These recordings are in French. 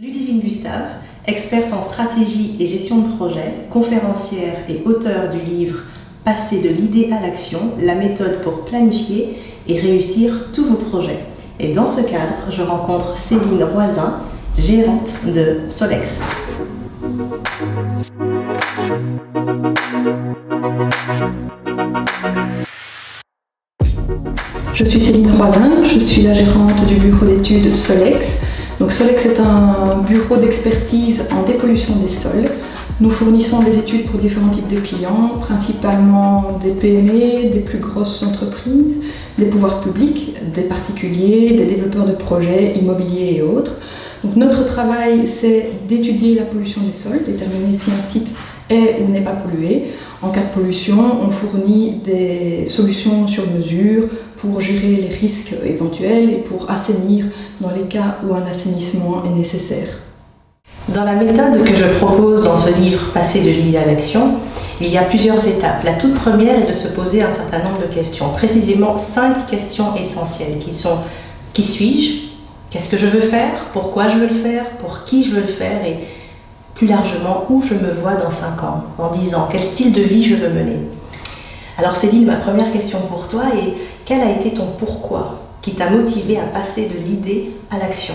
Ludivine Gustave, experte en stratégie et gestion de projet, conférencière et auteure du livre « Passer de l'idée à l'action, la méthode pour planifier et réussir tous vos projets ». Et dans ce cadre, je rencontre Céline Roisin, gérante de Solex. Je suis Céline Roisin, je suis la gérante du bureau d'études Solex. Donc Solex est un bureau d'expertise en dépollution des sols. Nous fournissons des études pour différents types de clients, principalement des PME, des plus grosses entreprises, des pouvoirs publics, des particuliers, des développeurs de projets immobiliers et autres. Donc notre travail, c'est d'étudier la pollution des sols, déterminer si un site est ou n'est pas pollué. En cas de pollution, on fournit des solutions sur mesure pour gérer les risques éventuels et pour assainir dans les cas où un assainissement est nécessaire. Dans la méthode que je propose dans ce livre « Passer de l'idée à l'action », il y a plusieurs étapes. La toute première est de se poser un certain nombre de questions, précisément 5 questions essentielles qui sont « Qui suis-je ? Qu'est-ce que je veux faire ? Pourquoi je veux le faire ? Pour qui je veux le faire ? Et plus largement, où je me vois dans 5 ans, dans 10 ans ? Quel style de vie je veux mener ? Alors Céline, ma première question pour toi est quel a été ton pourquoi qui t'a motivé à passer de l'idée à l'action ?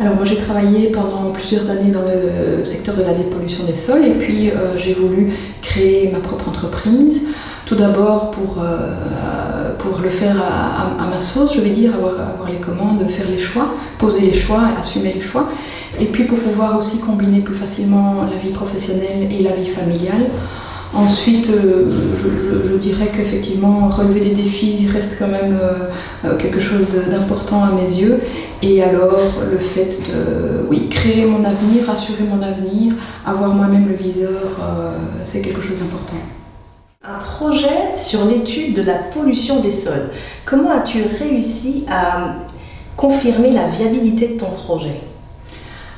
Alors moi j'ai travaillé pendant plusieurs années dans le secteur de la dépollution des sols et puis j'ai voulu créer ma propre entreprise. Tout d'abord pour le faire à ma sauce, je vais dire, avoir les commandes, faire les choix, poser les choix, assumer les choix. Et puis pour pouvoir aussi combiner plus facilement la vie professionnelle et la vie familiale. Ensuite, je dirais qu'effectivement, relever des défis reste quand même quelque chose d'important à mes yeux. Et alors, le fait de créer mon avenir, assurer mon avenir, avoir moi-même le viseur, c'est quelque chose d'important. Un projet sur l'étude de la pollution des sols. Comment as-tu réussi à confirmer la viabilité de ton projet ?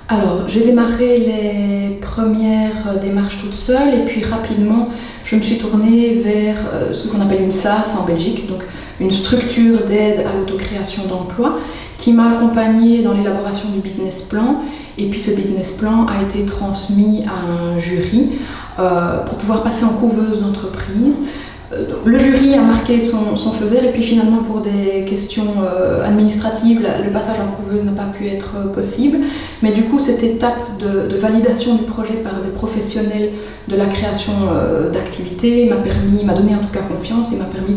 Alors, j'ai démarré les premières démarches toute seule et puis rapidement, je me suis tournée vers ce qu'on appelle une SAS en Belgique, donc une structure d'aide à l'autocréation d'emplois qui m'a accompagnée dans l'élaboration du business plan. Et puis ce business plan a été transmis à un jury pour pouvoir passer en couveuse d'entreprise. Le jury a marqué son feu vert et puis finalement pour des questions administratives, le passage en couveuse n'a pas pu être possible. Mais du coup cette étape de validation du projet par des professionnels de la création d'activités m'a donné en tout cas confiance et m'a permis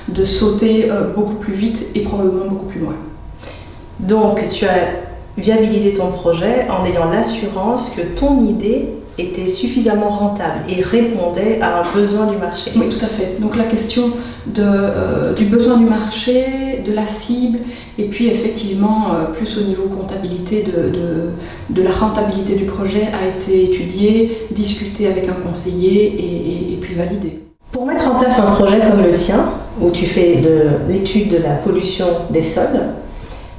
de sauter beaucoup plus vite et probablement beaucoup plus loin. Donc tu as viabilisé ton projet en ayant l'assurance que ton idée était suffisamment rentable et répondait à un besoin du marché. Oui, tout à fait. Donc la question du besoin du marché, de la cible, et puis effectivement, plus au niveau comptabilité de la rentabilité du projet a été étudiée, discutée avec un conseiller et puis validée. Pour mettre en place un projet comme le tien, où tu fais de l'étude de la pollution des sols,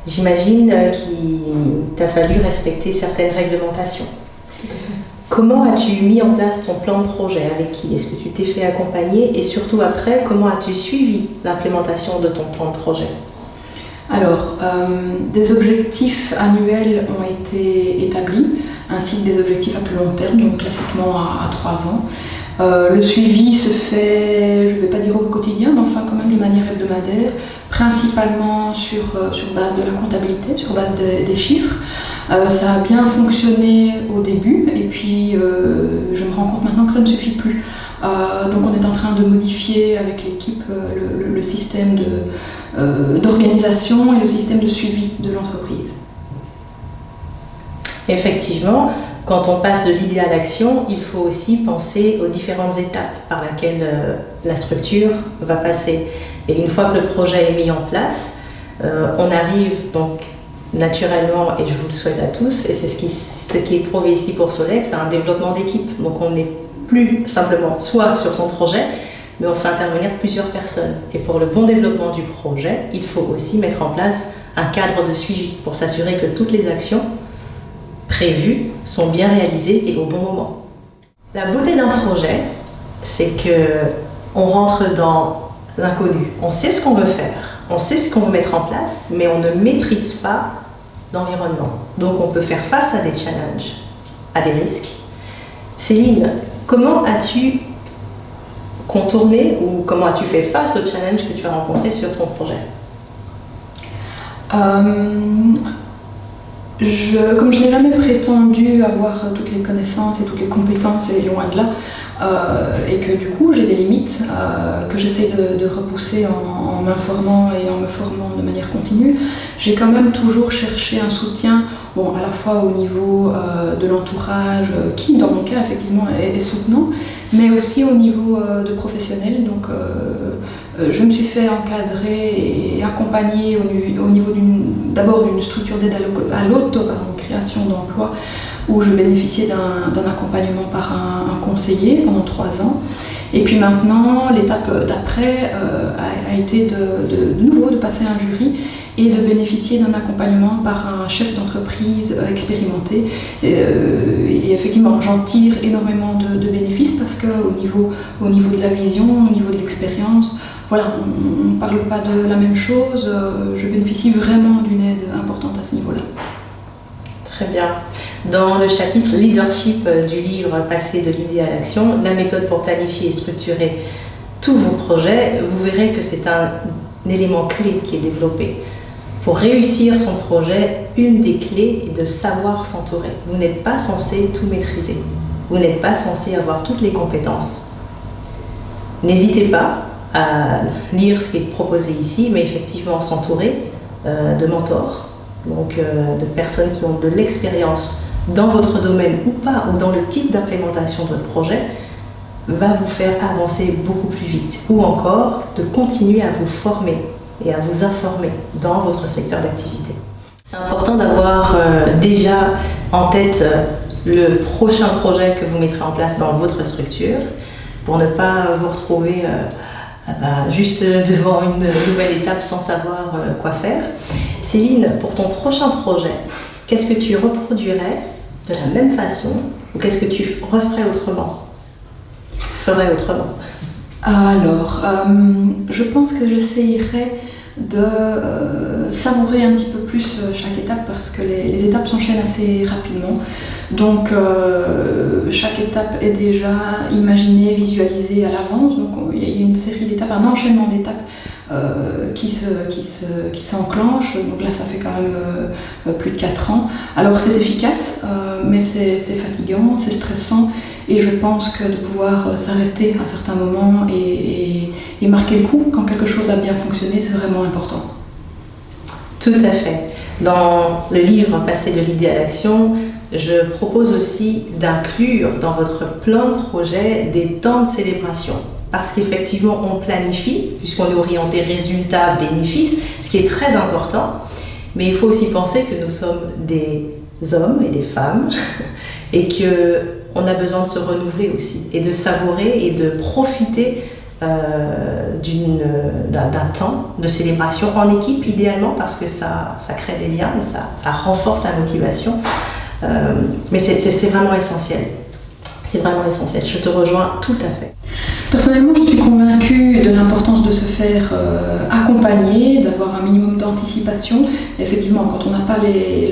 j'imagine qu'il t'a fallu respecter certaines réglementations. Comment as-tu mis en place ton plan de projet ? Avec qui est-ce que tu t'es fait accompagner ? Et surtout après, comment as-tu suivi l'implémentation de ton plan de projet ? Alors, des objectifs annuels ont été établis, ainsi que des objectifs à plus long terme, donc classiquement à 3 ans. Le suivi se fait, je ne vais pas dire au quotidien, mais enfin quand même de manière hebdomadaire, principalement sur base de la comptabilité, sur base des chiffres. Ça a bien fonctionné au début et puis je me rends compte maintenant que ça ne suffit plus. Donc on est en train de modifier avec l'équipe le système d'organisation et le système de suivi de l'entreprise. Effectivement, quand on passe de l'idée à l'action, il faut aussi penser aux différentes étapes par lesquelles la structure va passer. Et une fois que le projet est mis en place, on arrive donc naturellement, et je vous le souhaite à tous, et c'est ce qui est prouvé ici pour Solex, à un développement d'équipe. Donc on n'est plus simplement soit sur son projet, mais on fait intervenir plusieurs personnes. Et pour le bon développement du projet, il faut aussi mettre en place un cadre de suivi pour s'assurer que toutes les actions prévues sont bien réalisées et au bon moment. La beauté d'un projet, c'est qu'on rentre dans l'inconnu. On sait ce qu'on veut faire, on sait ce qu'on veut mettre en place, mais on ne maîtrise pas l'environnement. Donc on peut faire face à des challenges, à des risques. Céline, comment as-tu contourné ou comment as-tu fait face aux challenges que tu as rencontrés sur ton projet? Comme je n'ai jamais prétendu avoir toutes les connaissances et toutes les compétences, et loin de là, et que du coup j'ai des limites que j'essaie de repousser en m'informant et en me formant de manière continue, j'ai quand même toujours cherché un soutien, bon, à la fois au niveau de l'entourage, qui dans mon cas effectivement est soutenant, mais aussi au niveau de professionnels. Donc je me suis fait encadrer et accompagner au niveau d'abord d'une structure d'aide à l'auto-création d'emploi, où je bénéficiais d'un accompagnement par un conseiller pendant 3 ans. Et puis maintenant, l'étape d'après a été de nouveau de passer un jury et de bénéficier d'un accompagnement par un chef d'entreprise expérimenté. Et effectivement, j'en tire énormément de bénéfices parce qu'au niveau de la vision, au niveau de l'expérience, voilà, on ne parle pas de la même chose. Je bénéficie vraiment d'une aide importante à ce niveau-là. Très bien. Dans le chapitre leadership du livre Passer de l'idée à l'action, la méthode pour planifier et structurer tous vos projets, vous verrez que c'est un élément clé qui est développé. Pour réussir son projet, une des clés est de savoir s'entourer. Vous n'êtes pas censé tout maîtriser. Vous n'êtes pas censé avoir toutes les compétences. N'hésitez pas à lire ce qui est proposé ici, mais effectivement s'entourer de mentors, donc de personnes qui ont de l'expérience dans votre domaine ou pas, ou dans le type d'implémentation de votre projet, va vous faire avancer beaucoup plus vite. Ou encore de continuer à vous former et à vous informer dans votre secteur d'activité. C'est important d'avoir déjà en tête le prochain projet que vous mettrez en place dans votre structure pour ne pas vous retrouver juste devant une nouvelle étape sans savoir quoi faire. Céline, pour ton prochain projet, qu'est-ce que tu reproduirais de la même façon ou qu'est-ce que tu ferais autrement? Alors, je pense que j'essayerais de savourer un petit peu plus chaque étape parce que les étapes s'enchaînent assez rapidement. Donc chaque étape est déjà imaginée, visualisée à l'avance. Donc il y a une série d'étapes, un enchaînement d'étapes qui s'enclenche. Donc là ça fait quand même plus de 4 ans. Alors c'est efficace, mais c'est fatigant, c'est stressant. Et je pense que de pouvoir s'arrêter à un certain moment et marquer le coup quand quelque chose a bien fonctionné, c'est vraiment important. Tout à fait. Dans le livre Passer de l'idée à l'action, je propose aussi d'inclure dans votre plan de projet des temps de célébration. Parce qu'effectivement, on planifie, puisqu'on est orienté résultats, bénéfices, ce qui est très important. Mais il faut aussi penser que nous sommes des hommes et des femmes et qu'on a besoin de se renouveler aussi et de savourer et de profiter d'un temps de célébration en équipe idéalement parce que ça crée des liens et ça renforce la motivation. Mais c'est vraiment essentiel. C'est vraiment essentiel. Je te rejoins tout à fait. Personnellement, je suis convaincue de l'importance de se faire accompagner, d'avoir un minimum d'anticipation. Effectivement, quand on n'a pas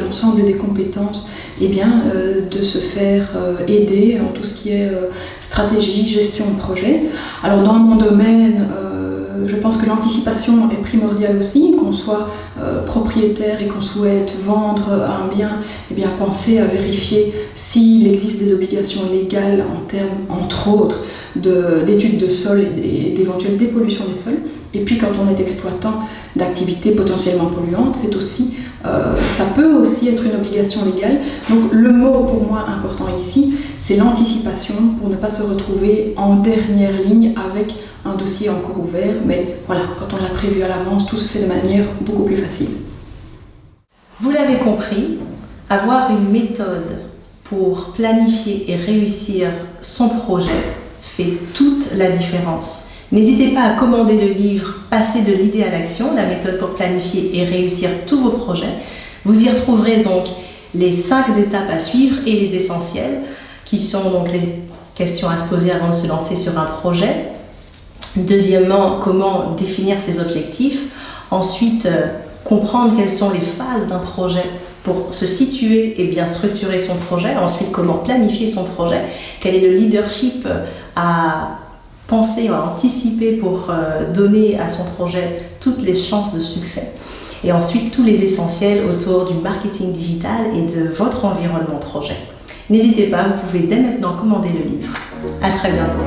l'ensemble des compétences, eh bien, de se faire aider en tout ce qui est stratégie, gestion de projet. Alors dans mon domaine, je pense que l'anticipation est primordiale aussi, qu'on soit propriétaire et qu'on souhaite vendre un bien, eh bien penser à vérifier s'il existe des obligations légales en termes, entre autres, d'études de sol et d'éventuelles dépollutions des sols. Et puis quand on est exploitant d'activités potentiellement polluantes, c'est aussi, ça peut aussi être une obligation légale. Donc le mot pour moi important ici, c'est l'anticipation pour ne pas se retrouver en dernière ligne avec un dossier encore ouvert. Mais voilà, quand on l'a prévu à l'avance, tout se fait de manière beaucoup plus facile. Vous l'avez compris, avoir une méthode pour planifier et réussir son projet fait toute la différence. N'hésitez pas à commander le livre Passer de l'idée à l'action, la méthode pour planifier et réussir tous vos projets. Vous y retrouverez donc les 5 étapes à suivre et les essentiels, qui sont donc les questions à se poser avant de se lancer sur un projet. Deuxièmement, comment définir ses objectifs. Ensuite, comprendre quelles sont les phases d'un projet pour se situer et bien structurer son projet, ensuite comment planifier son projet, quel est le leadership à penser, à anticiper pour donner à son projet toutes les chances de succès. Et ensuite tous les essentiels autour du marketing digital et de votre environnement projet. N'hésitez pas, vous pouvez dès maintenant commander le livre. À très bientôt.